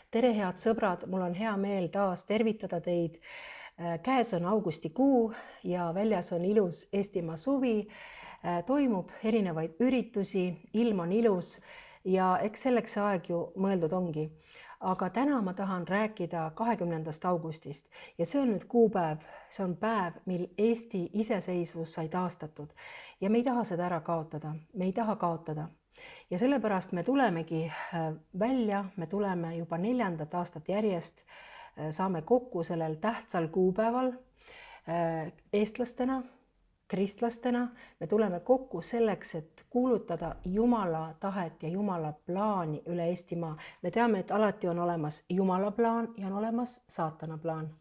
Tere, head sõbrad, mul on hea meel taas tervitada teid. Käes on augustikuu ja väljas on ilus Eestimaa suvi. Toimub erinevaid üritusi, ilm on ilus ja eks selleks see aeg ju mõeldud ongi. Aga täna ma tahan rääkida 20. augustist ja see on nüüd kuupäev, see on päev, mil Eesti iseseisvus sai taastatud ja me ei taha seda ära kaotada, me ei taha kaotada. Ja sellepärast me tulemegi välja, me tuleme juba 4. aastat järjest, saame kokku sellel tähtsal kuupäeval eestlastena, kristlastena, me tuleme kokku selleks, et kuulutada Jumala tahet ja Jumala plaani üle Eestimaa. Me teame, et alati on olemas Jumala plaan ja on olemas saatana plaan.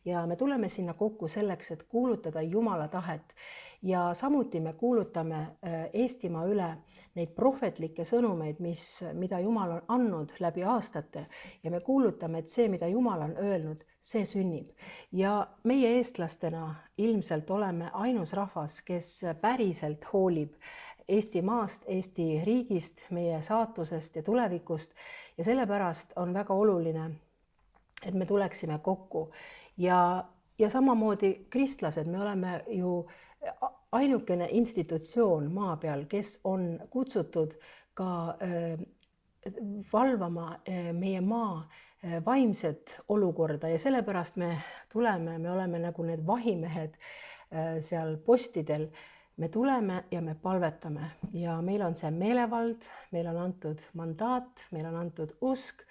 Ja me tuleme sinna kokku selleks, et kuulutada Jumala tahet ja samuti me kuulutame Eestimaa üle neid prohvetlikke sõnumeid, mida Jumal on andnud läbi aastate ja me kuulutame, et see, mida Jumal on öelnud, see sünnib. Ja meie eestlastena ilmselt oleme ainus rahvas, kes päriselt hoolib Eestimaast, Eesti riigist, meie saatusest ja tulevikust ja sellepärast on väga oluline, et me tuleksime kokku. Ja samamoodi kristlased, me oleme ju ainukene institutsioon maa peal, kes on kutsutud ka valvama meie maa vaimset olukorda ja sellepärast me tuleme, me oleme nagu need vahimehed seal postidel. Me tuleme ja me palvetame ja meil on see meelevald, meil on antud mandaat, meil on antud usk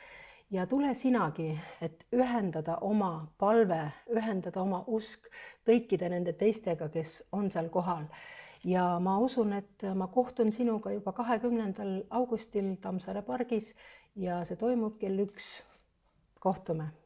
ja tule sinagi, et ühendada oma palve, ühendada oma usk kõikide nende teistega, kes on seal kohal. Ja ma usun, et ma kohtun sinuga juba 20. augustil Tammsaare pargis ja see toimub kell 1. Kohtume!